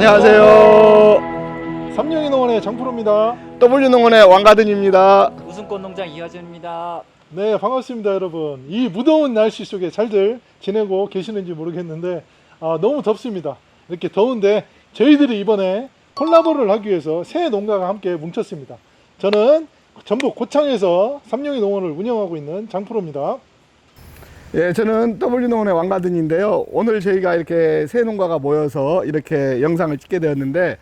안녕하세요. 삼룡이농원의 정프로입니다. W농원의 왕가든입니다. 우승꽃농장 이하준입니다. 네, 반갑습니다 여러분. 이 무더운 날씨 속에 잘들 지내고 계시는지 모르겠는데 너무 덥습니다. 이렇게 더운데 저희들이 이번에 콜라보를 하기 위해서 새 농가가 함께 뭉쳤습니다. 저는 전북 고창에서 삼룡이농원을 운영하고 있는 장프로입니다. 예, 저는 W농원의 왕가든인데요. 오늘 저희가 이렇게 새 농가가 모여서 이렇게 영상을 찍게 되었는데,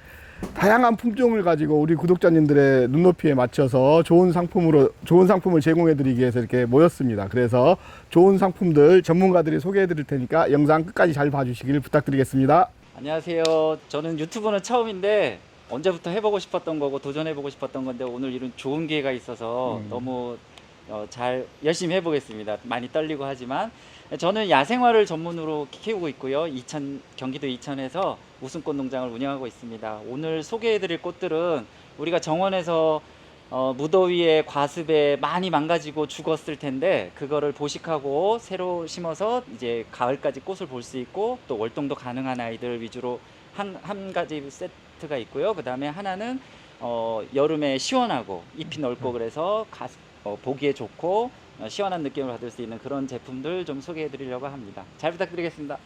다양한 품종을 가지고 우리 구독자님들의 눈높이에 맞춰서 좋은 상품을 제공해 드리기 위해서 이렇게 모였습니다. 그래서 좋은 상품들 전문가들이 소개해 드릴 테니까 영상 끝까지 잘 봐주시길 부탁드리겠습니다. 안녕하세요. 저는 유튜브는 처음인데 언제부터 해보고 싶었던 거고 도전해보고 싶었던 건데 오늘 이런 좋은 기회가 있어서 너무 잘 열심히 해보겠습니다. 많이 떨리고 하지만 저는 야생화를 전문으로 키우고 있고요. 경기도 이천에서 우승꽃 농장을 운영하고 있습니다. 오늘 소개해드릴 꽃들은 우리가 정원에서 무더위에 과습에 많이 망가지고 죽었을 텐데 그거를 보식하고 새로 심어서 이제 가을까지 꽃을 볼 수 있고 또 월동도 가능한 아이들 위주로 한 가지 세트가 있고요. 그 다음에 하나는 여름에 시원하고 잎이 넓고 그래서 보기에 좋고 시원한 느낌을 받을 수 있는 그런 제품들 좀 소개해 드리려고 합니다. 잘 부탁드리겠습니다.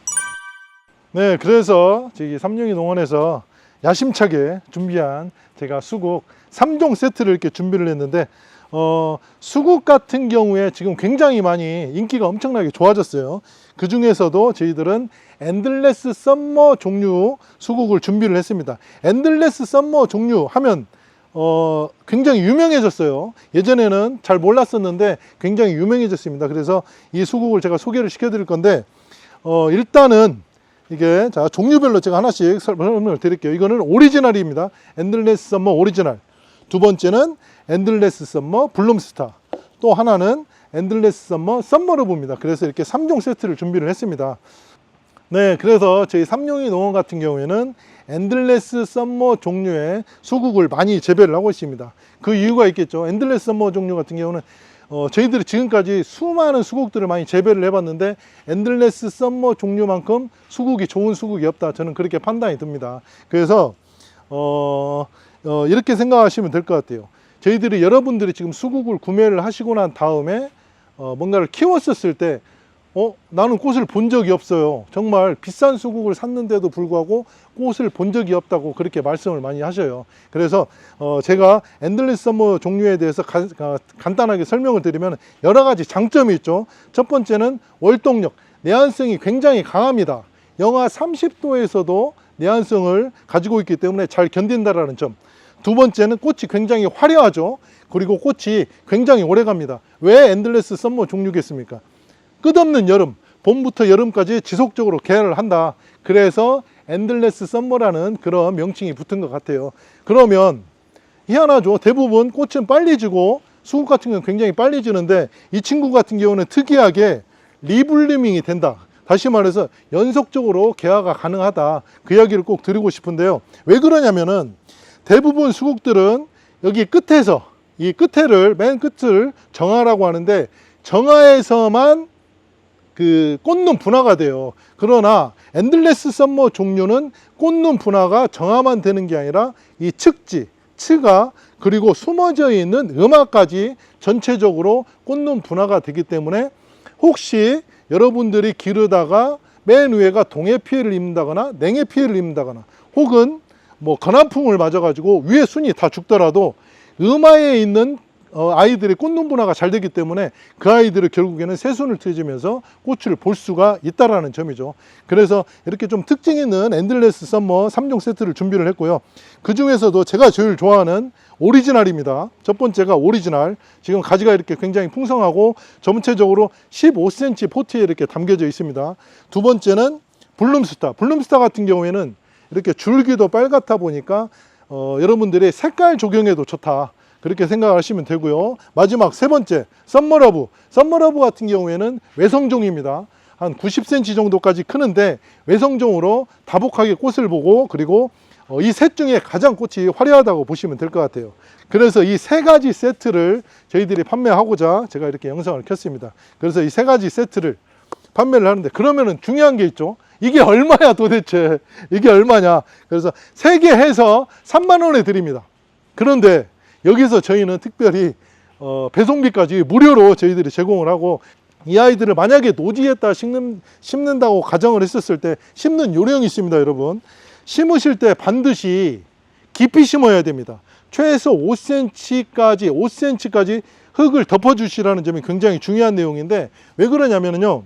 네, 그래서 저기 삼룡이농원에서 야심차게 준비한 제가 수국 3종 세트를 이렇게 준비를 했는데 수국 같은 경우에 지금 굉장히 많이 인기가 엄청나게 좋아졌어요. 그 중에서도 저희들은 엔들레스 썸머 종류 수국을 준비를 했습니다. 엔들레스 썸머 종류 하면 굉장히 유명해졌어요. 예전에는 잘 몰랐었는데 굉장히 유명해졌습니다. 그래서 이 수국을 제가 소개를 시켜 드릴 건데 일단은 이게 자 종류별로 제가 하나씩 설명을 드릴게요. 이거는 오리지널입니다. 엔들레스 썸머 오리지널. 두 번째는 엔들레스 썸머 블룸스타. 또 하나는 엔들레스 썸머 썸머러브입니다. 그래서 이렇게 3종 세트를 준비를 했습니다. 네, 그래서 저희 삼룡이농원 같은 경우에는 엔들레스 썸머 종류의 수국을 많이 재배를 하고 있습니다. 그 이유가 있겠죠. 엔들레스 썸머 종류 같은 경우는 저희들이 지금까지 수많은 수국들을 많이 재배를 해봤는데 엔들레스 썸머 종류만큼 수국이 좋은 수국이 없다. 저는 그렇게 판단이 듭니다. 그래서 이렇게 생각하시면 될 것 같아요. 저희들이 여러분들이 지금 수국을 구매를 하시고 난 다음에 뭔가를 키웠었을 때 나는 꽃을 본 적이 없어요. 정말 비싼 수국을 샀는데도 불구하고 꽃을 본 적이 없다고 그렇게 말씀을 많이 하셔요. 그래서 제가 엔들레스 썸머 종류에 대해서 간단하게 설명을 드리면 여러 가지 장점이 있죠. 첫 번째는 월동력, 내한성이 굉장히 강합니다. 영하 30도에서도 내한성을 가지고 있기 때문에 잘 견딘다라는 점. 두 번째는 꽃이 굉장히 화려하죠. 그리고 꽃이 굉장히 오래 갑니다. 왜 엔들레스 썸머 종류겠습니까? 끝없는 여름, 봄부터 여름까지 지속적으로 개화를 한다. 그래서 엔들레스 썸머라는 그런 명칭이 붙은 것 같아요. 그러면 희한하죠. 대부분 꽃은 빨리 지고 수국 같은 경우는 굉장히 빨리 지는데 이 친구 같은 경우는 특이하게 리블루밍이 된다. 다시 말해서 연속적으로 개화가 가능하다. 그 이야기를 꼭 드리고 싶은데요. 왜 그러냐면은 대부분 수국들은 여기 끝에서 이 끝에를 맨 끝을 정화라고 하는데 정화에서만 그 꽃눈 분화가 돼요. 그러나 엔들레스 썸머 종류는 꽃눈 분화가 정화만 되는 게 아니라 이 측지, 츠가 그리고 숨어져 있는 음화까지 전체적으로 꽃눈 분화가 되기 때문에 혹시 여러분들이 기르다가 맨 위에가 동해 피해를 입는다거나 냉해 피해를 입는다거나 혹은 뭐 건한풍을 맞아 가지고 위에 순이 다 죽더라도 음화에 있는 아이들의 꽃눈 분화가 잘 되기 때문에 그 아이들을 결국에는 새순을 트여주면서 꽃을 볼 수가 있다라는 점이죠. 그래서 이렇게 좀 특징 있는 엔들레스 썸머 3종 세트를 준비를 했고요. 그 중에서도 제가 제일 좋아하는 오리지널입니다. 첫 번째가 오리지널. 지금 가지가 이렇게 굉장히 풍성하고 전체적으로 15cm 포트에 이렇게 담겨져 있습니다. 두 번째는 블룸스타. 블룸스타 같은 경우에는 이렇게 줄기도 빨갛다 보니까 여러분들의 색깔 조경에도 좋다. 그렇게 생각하시면 되고요. 마지막 세 번째 썸머러브. 썸머러브 같은 경우에는 외성종입니다. 한 90cm 정도까지 크는데 외성종으로 다복하게 꽃을 보고 그리고 이 셋 중에 가장 꽃이 화려하다고 보시면 될 것 같아요. 그래서 이 세 가지 세트를 저희들이 판매하고자 제가 이렇게 영상을 켰습니다. 그래서 이 세 가지 세트를 판매를 하는데 그러면은 중요한 게 있죠. 이게 얼마야 도대체? 이게 얼마냐? 그래서 3개 해서 3만 원에 드립니다. 그런데 여기서 저희는 특별히 배송비까지 무료로 저희들이 제공을 하고, 이 아이들을 만약에 노지에다 심는다고 가정을 했었을 때 심는 요령이 있습니다, 여러분. 심으실 때 반드시 깊이 심어야 됩니다. 최소 5cm까지 흙을 덮어주시라는 점이 굉장히 중요한 내용인데, 왜 그러냐면요,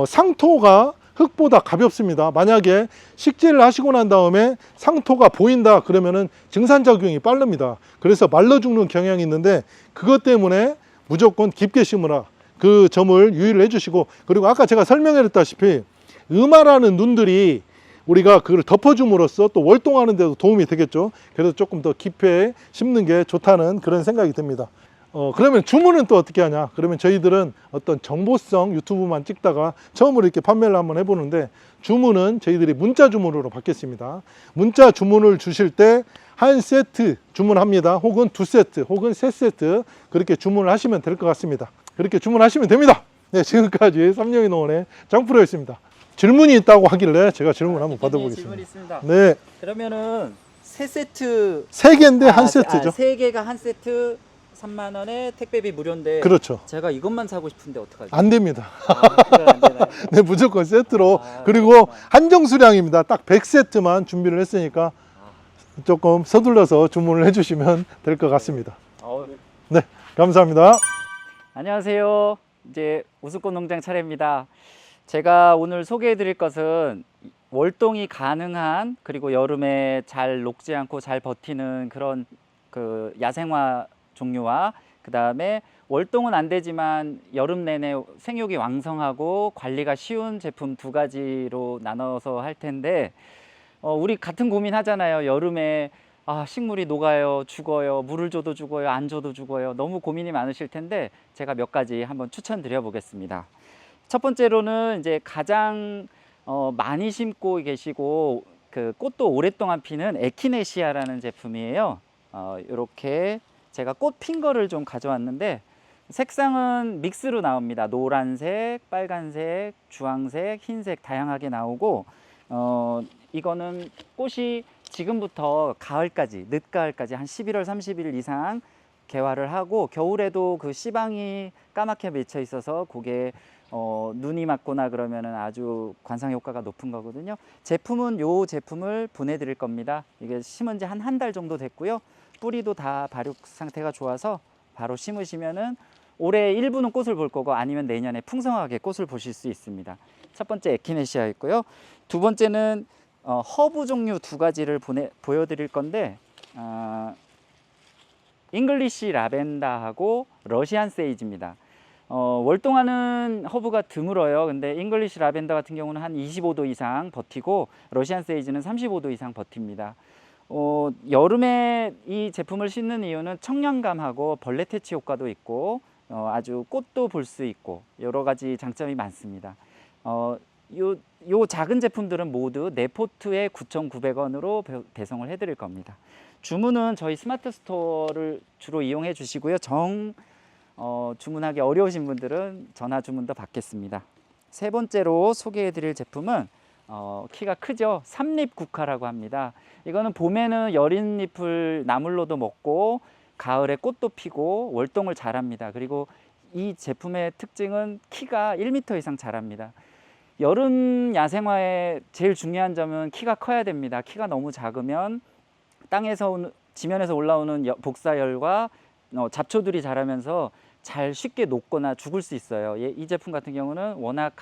상토가 흙보다 가볍습니다. 만약에 식재를 하시고 난 다음에 상토가 보인다 그러면은 증산작용이 빠릅니다. 그래서 말라 죽는 경향이 있는데, 그것 때문에 무조건 깊게 심으라, 그 점을 유의를 해주시고, 그리고 아까 제가 설명해 드렸다시피 음아라는 눈들이 우리가 그걸 덮어줌으로써 또 월동하는 데도 도움이 되겠죠. 그래서 조금 더 깊게 심는 게 좋다는 그런 생각이 듭니다. 그러면 주문은 또 어떻게 하냐? 그러면 저희들은 어떤 정보성 유튜브만 찍다가 처음으로 이렇게 판매를 한번 해보는데, 주문은 저희들이 문자 주문으로 받겠습니다. 문자 주문을 주실 때 한 세트 주문합니다. 혹은 2세트 혹은 3세트 그렇게 주문을 하시면 될 것 같습니다. 그렇게 주문하시면 됩니다. 네, 지금까지 삼영이 농원의 장프로였습니다. 질문이 있다고 하길래 제가 질문 한번 받아보겠습니다. 질문이 있습니다. 네, 그러면은 3세트 3개인데 한 세트죠. 3개가 한 세트 3만 원에 택배비 무료인데, 그렇죠. 제가 이것만 사고 싶은데 어떡하죠? 안 됩니다. 그건 안 되나요? 네, 무조건 세트로. 아, 그리고 그렇구나. 한정 수량입니다. 딱 100세트만 준비를 했으니까 조금 서둘러서 주문을 해주시면 될 것 같습니다. 네, 감사합니다. 안녕하세요. 이제 우스꽃 농장 차례입니다. 제가 오늘 소개해 드릴 것은 월동이 가능한, 그리고 여름에 잘 녹지 않고 잘 버티는 그런 그 야생화 종류와, 그 다음에 월동은 안 되지만 여름 내내 생육이 왕성하고 관리가 쉬운 제품 2가지로 나눠서 할 텐데, 우리 같은 고민 하잖아요. 여름에 식물이 녹아요, 죽어요, 물을 줘도 죽어요, 안 줘도 죽어요. 너무 고민이 많으실 텐데 제가 몇 가지 한번 추천드려 보겠습니다. 첫 번째로는 이제 가장 많이 심고 계시고 그 꽃도 오랫동안 피는 에키네시아라는 제품이에요. 이렇게 제가 꽃 핀 거를 좀 가져왔는데, 색상은 믹스로 나옵니다. 노란색, 빨간색, 주황색, 흰색 다양하게 나오고, 이거는 꽃이 지금부터 가을까지, 늦가을까지 한 11월 30일 이상 개화를 하고, 겨울에도 그 씨방이 까맣게 맺혀 있어서 그게 눈이 맞거나 그러면은 아주 관상 효과가 높은 거거든요. 제품은 요 제품을 보내드릴 겁니다. 이게 심은 지 한 달 정도 됐고요. 뿌리도 다 발육 상태가 좋아서 바로 심으시면은 올해 일부는 꽃을 볼 거고, 아니면 내년에 풍성하게 꽃을 보실 수 있습니다. 첫 번째 에키네시아 있고요. 두 번째는 허브 종류 2가지를 보여드릴 건데, 잉글리시 라벤더하고 러시안 세이지입니다. 월동하는 허브가 드물어요. 근데 잉글리시 라벤더 같은 경우는 한 25도 이상 버티고, 러시안 세이지는 35도 이상 버팁니다. 여름에 이 제품을 심는 이유는 청량감하고 벌레 퇴치 효과도 있고, 아주 꽃도 볼 수 있고 여러 가지 장점이 많습니다. 요 작은 제품들은 모두 4포트에 9,900원으로 배송을 해드릴 겁니다. 주문은 저희 스마트 스토어를 주로 이용해 주시고요. 주문하기 어려우신 분들은 전화 주문도 받겠습니다. 세 번째로 소개해 드릴 제품은 키가 크죠. 삼립 국화라고 합니다. 이거는 봄에는 여린 잎을 나물로도 먹고, 가을에 꽃도 피고 월동을 잘합니다. 그리고 이 제품의 특징은 키가 1m 이상 자랍니다. 여름 야생화의 제일 중요한 점은 키가 커야 됩니다. 키가 너무 작으면 땅에서 지면에서 올라오는 복사열과 잡초들이 자라면서 잘 쉽게 녹거나 죽을 수 있어요. 이 제품 같은 경우는 워낙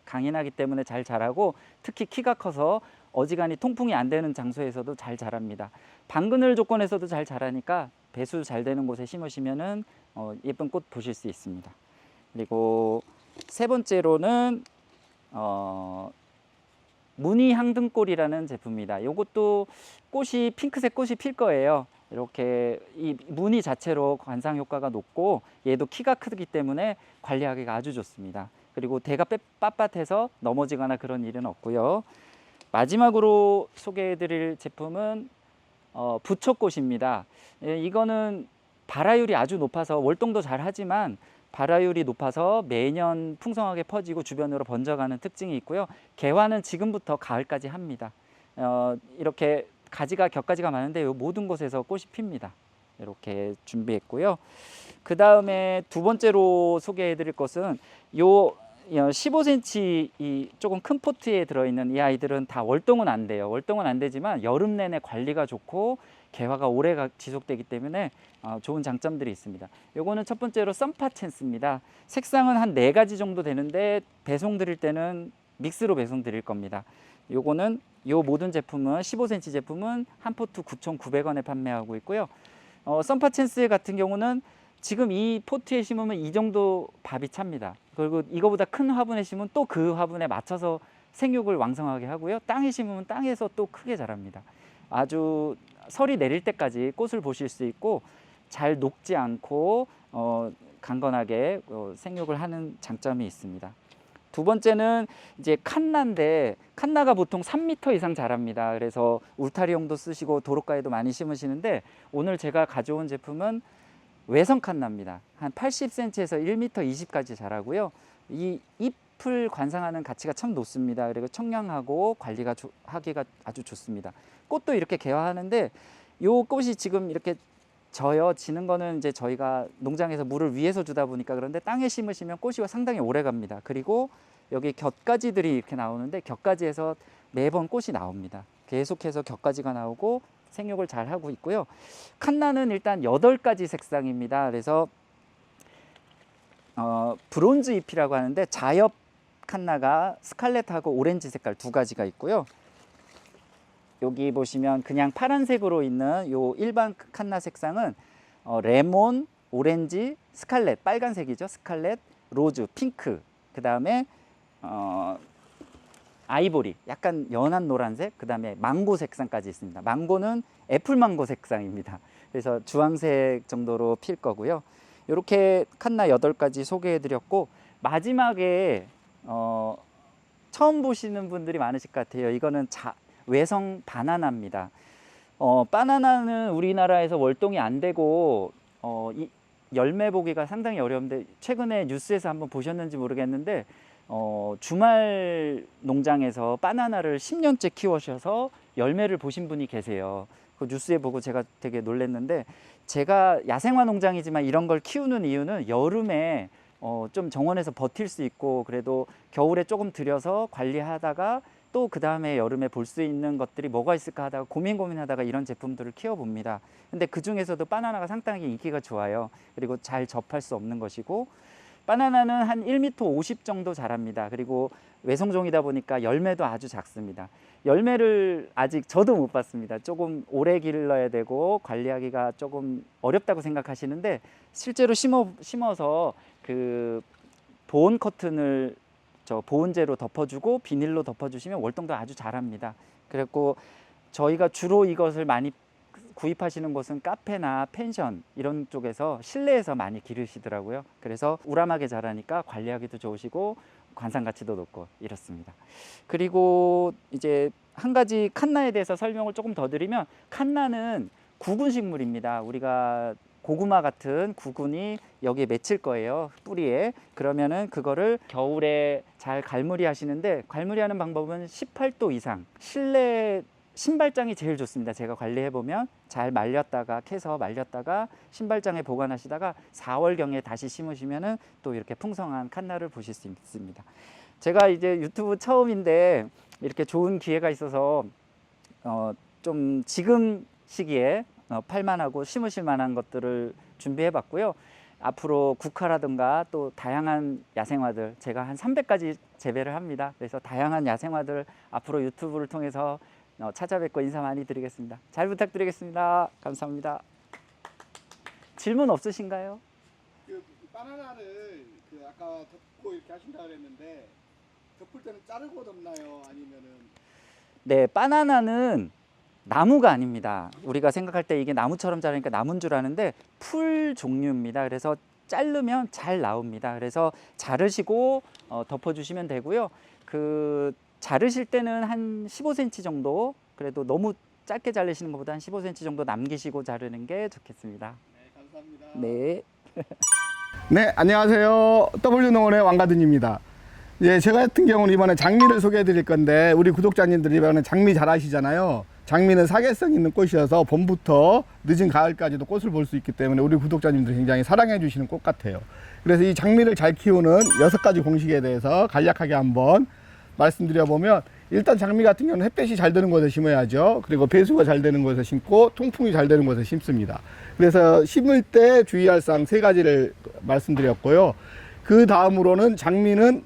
강인하기 때문에 잘 자라고, 특히 키가 커서 어지간히 통풍이 안 되는 장소에서도 잘 자랍니다. 방그늘 조건에서도 잘 자라니까 배수 잘 되는 곳에 심으시면은 예쁜 꽃 보실 수 있습니다. 그리고 세 번째로는 무늬 항등골이라는 제품입니다. 이것도 꽃이 핑크색 꽃이 필 거예요. 이렇게 이 무늬 자체로 관상 효과가 높고, 얘도 키가 크기 때문에 관리하기가 아주 좋습니다. 그리고 대가 빳빳해서 넘어지거나 그런 일은 없고요. 마지막으로 소개해 드릴 제품은 부초꽃입니다. 이거는 발화율이 아주 높아서 월동도 잘 하지만 발화율이 높아서 매년 풍성하게 퍼지고 주변으로 번져가는 특징이 있고요. 개화는 지금부터 가을까지 합니다. 이렇게 가지가 격가지가 많은데 이 모든 곳에서 꽃이 핍니다. 이렇게 준비했고요. 그 다음에 두 번째로 소개해드릴 것은 요 15cm 이 조금 큰 포트에 들어있는 이 아이들은 다 월동은 안 돼요. 월동은 안 되지만 여름 내내 관리가 좋고 개화가 오래 지속되기 때문에 좋은 장점들이 있습니다. 요거는 첫 번째로 썬파챈스입니다. 색상은 한 4가지 정도 되는데 배송 드릴 때는 믹스로 배송 드릴 겁니다. 요거는 요 모든 제품은 15cm 제품은 한 포트 9,900원에 판매하고 있고요. 썬파챈스 같은 경우는 지금 이 포트에 심으면 이 정도 밥이 찹니다. 그리고 이거보다 큰 화분에 심으면 또 그 화분에 맞춰서 생육을 왕성하게 하고요. 땅에 심으면 땅에서 또 크게 자랍니다. 아주 설이 내릴 때까지 꽃을 보실 수 있고 잘 녹지 않고 강건하게 생육을 하는 장점이 있습니다. 두 번째는 이제 칸나인데 칸나가 보통 3m 이상 자랍니다. 그래서 울타리용도 쓰시고 도로가에도 많이 심으시는데 오늘 제가 가져온 제품은 외성 칸나입니다. 한 80cm에서 1m 20까지 자라고요. 이 잎을 관상하는 가치가 참 높습니다. 그리고 청량하고 관리가 하기가 아주 좋습니다. 꽃도 이렇게 개화하는데 요 꽃이 지금 이렇게 지는 거는 이제 저희가 농장에서 물을 위에서 주다 보니까 그런데 땅에 심으시면 꽃이 상당히 오래 갑니다. 그리고 여기 곁가지들이 이렇게 나오는데 곁가지에서 매번 꽃이 나옵니다. 계속해서 곁가지가 나오고 생육을 잘 하고 있고요. 칸나는 일단 8가지 색상입니다. 그래서 브론즈 잎이라고 하는데 자엽 칸나가 스칼렛하고 오렌지 색깔 2가지가 있고요. 여기 보시면 그냥 파란색으로 있는 요 일반 칸나 색상은 레몬, 오렌지, 스칼렛, 빨간색이죠. 스칼렛, 로즈, 핑크. 그 다음에 아이보리, 약간 연한 노란색. 그 다음에 망고 색상까지 있습니다. 망고는 애플망고 색상입니다. 그래서 주황색 정도로 필 거고요. 이렇게 칸나 8가지 소개해드렸고 마지막에 처음 보시는 분들이 많으실 것 같아요. 이거는 외성 바나나입니다. 바나나는 우리나라에서 월동이 안 되고 이 열매 보기가 상당히 어려운데 최근에 뉴스에서 한번 보셨는지 모르겠는데 주말 농장에서 바나나를 10년째 키우셔서 열매를 보신 분이 계세요. 그 뉴스에 보고 제가 되게 놀랐는데 제가 야생화 농장이지만 이런 걸 키우는 이유는 여름에 좀 정원에서 버틸 수 있고 그래도 겨울에 조금 들여서 관리하다가 또 그 다음에 여름에 볼 수 있는 것들이 뭐가 있을까 하다가 고민하다가 이런 제품들을 키워봅니다. 근데 그 중에서도 바나나가 상당히 인기가 좋아요. 그리고 잘 접할 수 없는 것이고 바나나는 한 1m 50 정도 자랍니다. 그리고 외성종이다 보니까 열매도 아주 작습니다. 열매를 아직 저도 못 봤습니다. 조금 오래 길러야 되고 관리하기가 조금 어렵다고 생각하시는데 실제로 심어서 그 보온 커튼을 보온재로 덮어주고 비닐로 덮어주시면 월동도 아주 잘합니다. 그래서 저희가 주로 이것을 많이 구입하시는 곳은 카페나 펜션 이런 쪽에서 실내에서 많이 기르시더라고요. 그래서 우람하게 자라니까 관리하기도 좋으시고 관상 가치도 높고 이렇습니다. 그리고 이제 한 가지 칸나에 대해서 설명을 조금 더 드리면 칸나는 구근 식물입니다. 우리가 고구마 같은 구근이 여기에 맺힐 거예요. 뿌리에. 그러면은 그거를 겨울에 잘 갈무리 하시는데 갈무리 하는 방법은 18도 이상 실내 신발장이 제일 좋습니다. 제가 관리해 보면 잘 말렸다가 캐서 말렸다가 신발장에 보관하시다가 4월경에 다시 심으시면은 또 이렇게 풍성한 칸나를 보실 수 있습니다. 제가 이제 유튜브 처음인데 이렇게 좋은 기회가 있어서 좀 지금 시기에 팔만하고 심으실 만한 것들을 준비해 봤고요. 앞으로 국화라든가 또 다양한 야생화들 제가 한 300가지 재배를 합니다. 그래서 다양한 야생화들 앞으로 유튜브를 통해서 찾아뵙고 인사 많이 드리겠습니다. 잘 부탁드리겠습니다. 감사합니다. 질문 없으신가요? 그 바나나를 아까 덮고 이렇게 하신다 그랬는데 덮을 때는 자르고 덮나요? 아니면은? 네, 바나나는 나무가 아닙니다. 우리가 생각할 때 이게 나무처럼 자라니까 나무인 줄 아는데 풀 종류입니다. 그래서 자르면 잘 나옵니다. 그래서 자르시고 덮어주시면 되고요. 자르실 때는 한 15cm 정도, 그래도 너무 짧게 자르시는 것보다 한 15cm 정도 남기시고 자르는 게 좋겠습니다. 네, 감사합니다. 네. 네, 안녕하세요. W농원의 왕가든입니다. 예, 제가 같은 경우는 이번에 장미를 소개해 드릴 건데, 우리 구독자님들이 이번에 장미 잘 아시잖아요. 장미는 사계성 있는 꽃이어서 봄부터 늦은 가을까지도 꽃을 볼 수 있기 때문에 우리 구독자님들이 굉장히 사랑해 주시는 꽃 같아요. 그래서 이 장미를 잘 키우는 6가지 공식에 대해서 간략하게 한번 말씀드려 보면, 일단 장미 같은 경우는 햇볕이 잘 드는 곳에 심어야죠. 그리고 배수가 잘 되는 곳에 심고 통풍이 잘 되는 곳에 심습니다. 그래서 심을 때 주의할 사항 3가지를 말씀드렸고요. 그 다음으로는 장미는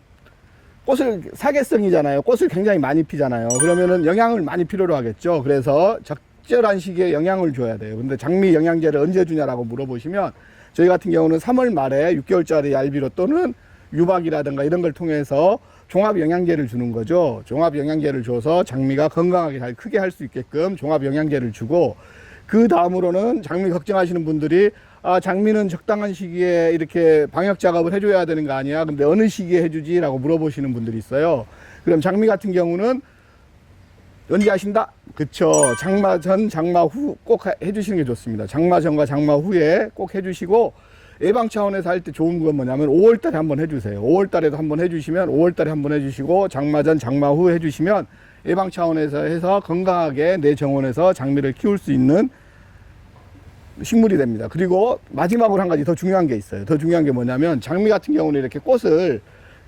꽃을 사계성이잖아요. 꽃을 굉장히 많이 피잖아요. 그러면은 영양을 많이 필요로 하겠죠. 그래서 적절한 시기에 영양을 줘야 돼요. 근데 장미 영양제를 언제 주냐라고 물어보시면, 저희 같은 경우는 3월 말에 6개월짜리 알비로 또는 유박이라든가 이런 걸 통해서 종합 영양제를 주는 거죠. 종합 영양제를 줘서 장미가 건강하게 잘 크게 할 수 있게끔 종합 영양제를 주고, 그 다음으로는 장미 걱정하시는 분들이 장미는 적당한 시기에 이렇게 방역 작업을 해줘야 되는 거 아니야? 근데 어느 시기에 해주지? 라고 물어보시는 분들이 있어요. 그럼 장미 같은 경우는 언제 하신다? 그쵸. 장마 전, 장마 후 꼭 해주시는 게 좋습니다. 장마 전과 장마 후에 꼭 해주시고, 예방 차원에서 할 때 좋은 건 뭐냐면 5월 달에 한번 해주세요. 5월 달에도 한번 해주시면 5월 달에 한번 해주시고, 장마 전, 장마 후 해주시면 예방 차원에서 해서 건강하게 내 정원에서 장미를 키울 수 있는 식물이 됩니다. 그리고 마지막으로 한 가지 더 중요한 게 있어요. 더 중요한 게 뭐냐면, 장미 같은 경우는 이렇게 꽃을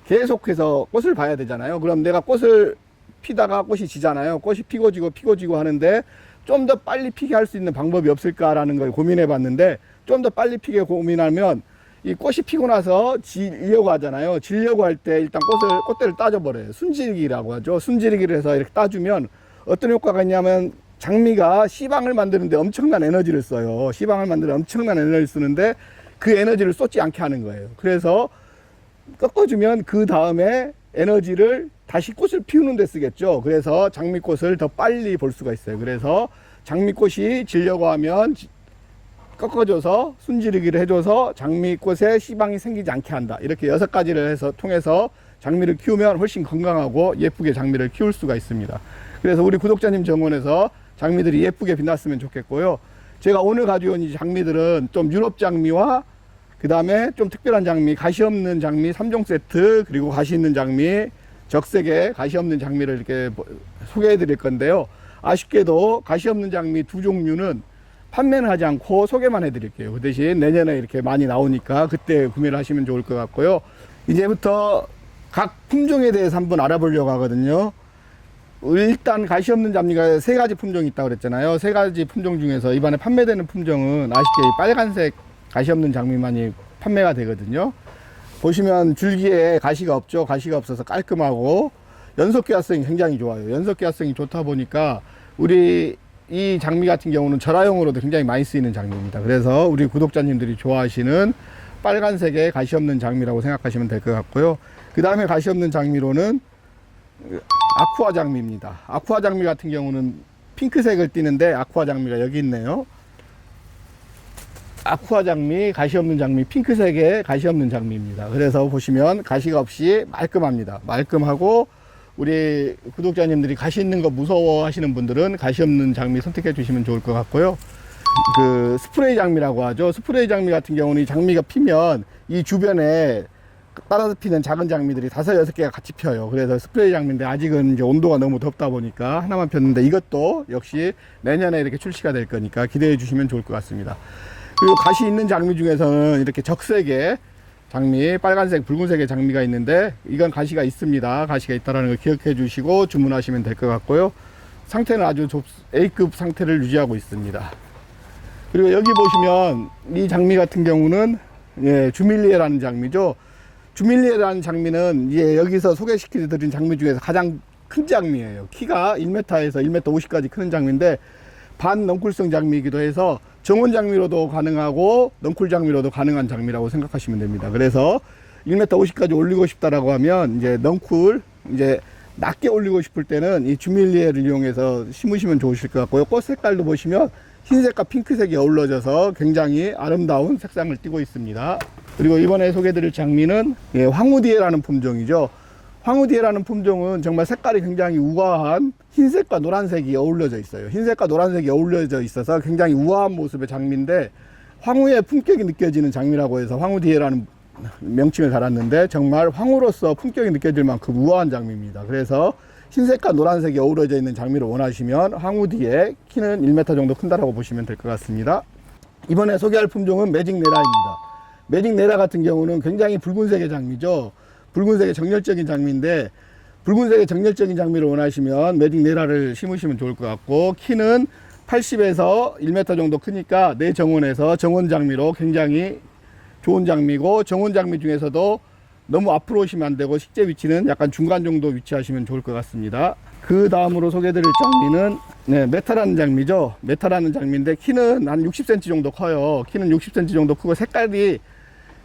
계속해서 꽃을 봐야 되잖아요. 그럼 내가 꽃을 피다가 꽃이 지잖아요. 꽃이 피고 지고 하는데 좀 더 빨리 피게 할 수 있는 방법이 없을까라는 걸 고민해 봤는데, 좀 더 빨리 피게 고민하면 이 꽃이 피고 나서 지려고 하잖아요. 지려고 할 때 일단 꽃대를 따줘버려요. 순지르기라고 하죠. 순지르기를 해서 이렇게 따주면 어떤 효과가 있냐면, 장미가 씨방을 만드는데 엄청난 에너지를 써요. 씨방을 만드는데 엄청난 에너지를 쓰는데 그 에너지를 쏟지 않게 하는 거예요. 그래서 꺾어주면 그 다음에 에너지를 다시 꽃을 피우는 데 쓰겠죠. 그래서 장미꽃을 더 빨리 볼 수가 있어요. 그래서 장미꽃이 지려고 하면 꺾어줘서 순지르기를 해줘서 장미꽃에 씨방이 생기지 않게 한다. 이렇게 6가지를 통해서 장미를 키우면 훨씬 건강하고 예쁘게 장미를 키울 수가 있습니다. 그래서 우리 구독자님 정원에서 장미들이 예쁘게 빛났으면 좋겠고요. 제가 오늘 가져온 이 장미들은 좀 유럽 장미와 그 다음에 좀 특별한 장미, 가시 없는 장미 3종 세트, 그리고 가시 있는 장미, 적색의 가시 없는 장미를 이렇게 소개해 드릴 건데요. 아쉽게도 가시 없는 장미 2종류는 판매는 하지 않고 소개만 해 드릴게요. 그 대신 내년에 이렇게 많이 나오니까 그때 구매를 하시면 좋을 것 같고요. 이제부터 각 품종에 대해서 한번 알아보려고 하거든요. 일단 가시 없는 장미가 3가지 품종이 있다고 그랬잖아요. 3가지 품종 중에서 이번에 판매되는 품종은 아쉽게 빨간색 가시 없는 장미만이 판매가 되거든요. 보시면 줄기에 가시가 없죠. 가시가 없어서 깔끔하고 연속기화성이 굉장히 좋아요. 연속기화성이 좋다 보니까 우리 이 장미 같은 경우는 절화용으로도 굉장히 많이 쓰이는 장미입니다. 그래서 우리 구독자님들이 좋아하시는 빨간색의 가시 없는 장미라고 생각하시면 될 것 같고요. 그 다음에 가시 없는 장미로는 아쿠아 장미입니다. 아쿠아 장미 같은 경우는 핑크색을 띠는데 아쿠아 장미가 여기 있네요. 아쿠아 장미, 가시 없는 장미, 핑크색의 가시 없는 장미입니다. 그래서 보시면 가시가 없이 말끔합니다. 말끔하고 우리 구독자님들이 가시 있는 거 무서워 하시는 분들은 가시 없는 장미 선택해 주시면 좋을 것 같고요. 그 스프레이 장미라고 하죠. 스프레이 장미 같은 경우는 이 장미가 피면 이 주변에 따라서 피는 작은 장미들이 5, 6개가 같이 펴요. 그래서 스프레이 장미인데 아직은 이제 온도가 너무 덥다 보니까 하나만 폈는데, 이것도 역시 내년에 이렇게 출시가 될 거니까 기대해 주시면 좋을 것 같습니다. 그리고 가시 있는 장미 중에서는 이렇게 적색의 장미, 빨간색, 붉은색의 장미가 있는데 이건 가시가 있습니다. 가시가 있다는 걸 기억해 주시고 주문하시면 될 것 같고요. 상태는 아주 A급 상태를 유지하고 있습니다. 그리고 여기 보시면 이 장미 같은 경우는 주밀리에라는 장미죠. 주밀리에라는 장미는 여기서 소개시켜 드린 장미 중에서 가장 큰 장미예요. 키가 1m에서 1m 50까지 크는 장미인데 반넝쿨성 장미이기도 해서 정원 장미로도 가능하고 넝쿨 장미로도 가능한 장미라고 생각하시면 됩니다. 그래서 1m 50까지 올리고 싶다라고 하면 이제 넝쿨 낮게 올리고 싶을 때는 이 주밀리에를 이용해서 심으시면 좋으실 것 같고요. 꽃 색깔도 보시면 흰색과 핑크색이 어우러져서 굉장히 아름다운 색상을 띠고 있습니다. 그리고 이번에 소개해드릴 장미는 황후디에라는 품종이죠. 황후디에라는 품종은 정말 색깔이 굉장히 우아한 흰색과 노란색이 어우러져 있어요. 흰색과 노란색이 어우러져 있어서 굉장히 우아한 모습의 장미인데 황후의 품격이 느껴지는 장미라고 해서 황후디에라는 명칭을 달았는데 정말 황후로서 품격이 느껴질 만큼 우아한 장미입니다. 그래서 흰색과 노란색이 어우러져 있는 장미를 원하시면 황후 뒤에 키는 1m 정도 큰다라고 보시면 될 것 같습니다. 이번에 소개할 품종은 매직 네라입니다. 매직 네라 같은 경우는 굉장히 붉은색의 장미죠. 붉은색의 정열적인 장미인데 붉은색의 정열적인 장미를 원하시면 매직 네라를 심으시면 좋을 것 같고, 키는 80에서 1m 정도 크니까 내 정원에서 정원 장미로 굉장히 좋은 장미고, 정원 장미 중에서도 너무 앞으로 오시면 안 되고 식재 위치는 약간 중간 정도 위치하시면 좋을 것 같습니다. 그 다음으로 소개드릴 장미는 메타라는 장미죠. 메타라는 장미인데 키는 한 60cm 정도 커요. 키는 60cm 정도 크고 색깔이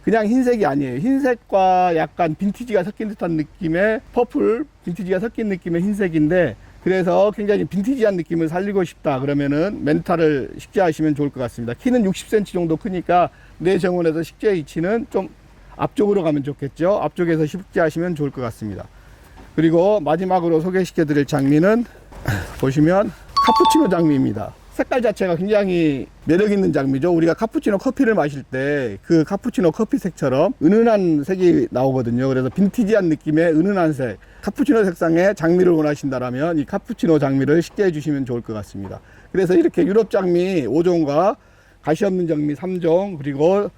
그냥 흰색이 아니에요. 흰색과 약간 빈티지가 섞인 듯한 느낌의 퍼플, 빈티지가 섞인 느낌의 흰색인데, 그래서 굉장히 빈티지한 느낌을 살리고 싶다 그러면은 메타를 식재하시면 좋을 것 같습니다. 키는 60cm 정도 크니까 내 정원에서 식재 위치는 좀 앞쪽으로 가면 좋겠죠. 앞쪽에서 식재하시면 좋을 것 같습니다. 그리고 마지막으로 소개시켜 드릴 장미는 보시면 카푸치노 장미입니다. 색깔 자체가 굉장히 매력 있는 장미죠. 우리가 카푸치노 커피를 마실 때 그 카푸치노 커피색처럼 은은한 색이 나오거든요. 그래서 빈티지한 느낌의 은은한 색, 카푸치노 색상의 장미를 원하신다면 이 카푸치노 장미를 식재해 주시면 좋을 것 같습니다. 그래서 이렇게 유럽 장미 5종과 가시 없는 장미 3종, 그리고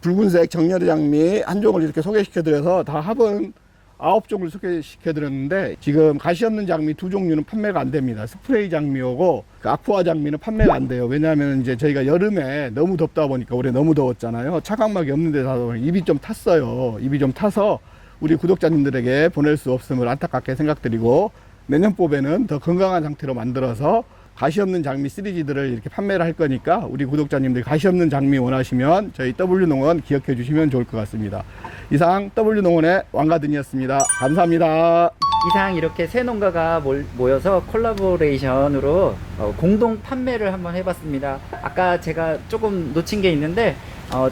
붉은색 정열의 장미 1종을 이렇게 소개시켜 드려서 다 합은 9종을 소개시켜 드렸는데, 지금 가시 없는 장미 2종류는 판매가 안 됩니다. 스프레이 장미하고 그 아쿠아 장미는 판매가 안 돼요. 왜냐하면 이제 저희가 여름에 너무 덥다 보니까, 올해 너무 더웠잖아요. 차광막이 없는 데다 보니 입이 좀 탔어요. 입이 좀 타서 우리 구독자님들에게 보낼 수 없음을 안타깝게 생각드리고, 내년 봄에는 더 건강한 상태로 만들어서 가시 없는 장미 시리즈들을 이렇게 판매를 할 거니까, 우리 구독자님들 가시 없는 장미 원하시면 저희 W농원 기억해 주시면 좋을 것 같습니다. 이상 W농원의 왕가든이었습니다. 감사합니다. 이상 이렇게 세 농가가 모여서 콜라보레이션으로 공동 판매를 한번 해봤습니다. 아까 제가 조금 놓친 게 있는데,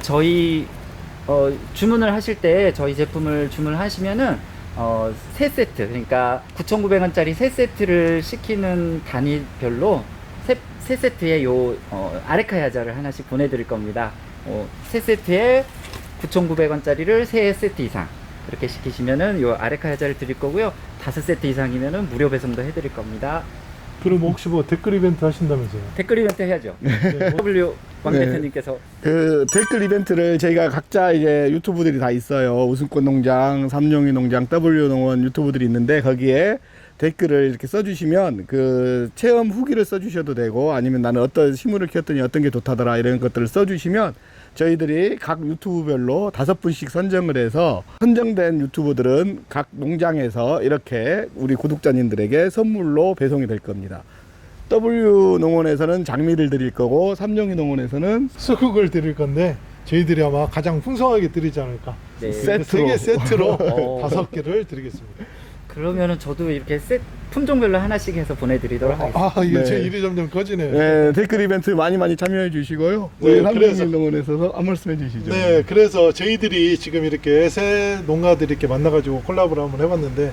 저희 주문을 하실 때 저희 제품을 주문하시면은 세 세트, 그러니까 9,900원짜리 세 세트를 시키는 단위별로 세 세트의 요 아레카야자를 하나씩 보내드릴 겁니다. 세 세트에 9,900원짜리를 세 세트 이상 그렇게 시키시면은 요 아레카야자를 드릴 거고요. 5세트 이상이면은 무료 배송도 해드릴 겁니다. 그럼 혹시 뭐 댓글 이벤트 하신다면서요? 댓글 이벤트 해야죠. W 왕 네. 대표님께서 그 댓글 이벤트를 저희가 각자 이제 유튜브들이 다 있어요. 웃음꽃 농장, 삼룡이 농장, W농원 유튜브들이 있는데, 거기에 댓글을 이렇게 써주시면 그 체험 후기를 써주셔도 되고, 아니면 나는 어떤 식물을 키웠더니 어떤 게 좋다더라 이런 것들을 써주시면 저희들이 각 유튜브별로 5분씩 선정을 해서, 선정된 유튜브들은 각 농장에서 이렇게 우리 구독자님들에게 선물로 배송이 될 겁니다. W농원에서는 장미를 드릴 거고, 삼룡이 농원에서는 수국을 드릴 건데 저희들이 아마 가장 풍성하게 드리지 않을까. 네. 세트로. 3개 세트로 오. 5개를 드리겠습니다. 그러면은 저도 이렇게 품종별로 하나씩 해서 보내드리도록 하겠습니다. 아, 이게 네. 제 일이 점점 커지네요. 네, 댓글 이벤트 많이 참여해 주시고요. 네, 우리 그래서- 삼룡이 농원에서 한 말씀 해주시죠. 네, 그래서 저희들이 지금 이렇게 새 농가들이 이렇게 만나가지고 콜라보를 한번 해봤는데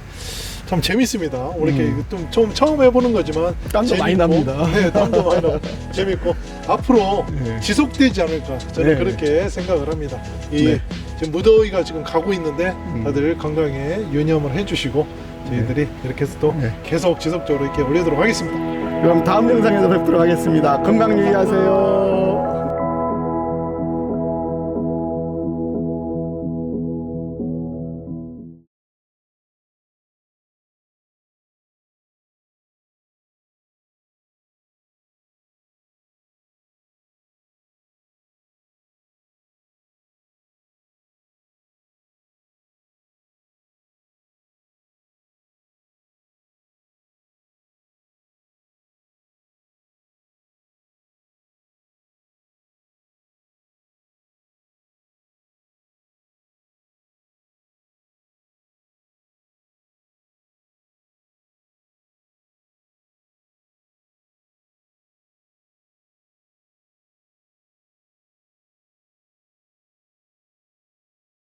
참 재밌습니다. 오늘 이렇게 좀 처음 해보는 거지만 땀도 많이 재밌고, 납니다. 네, 땀도 많이 나고 재밌고 앞으로 네. 지속되지 않을까 저는 네. 그렇게 생각을 합니다. 이 네. 지금 무더위가 지금 가고 있는데 다들 건강에 유념을 해주시고 저희들이 이렇게 해서 또 네. 계속 지속적으로 이렇게 올리도록 하겠습니다. 그럼 다음 영상에서 뵙도록 하겠습니다. 건강 유의하세요.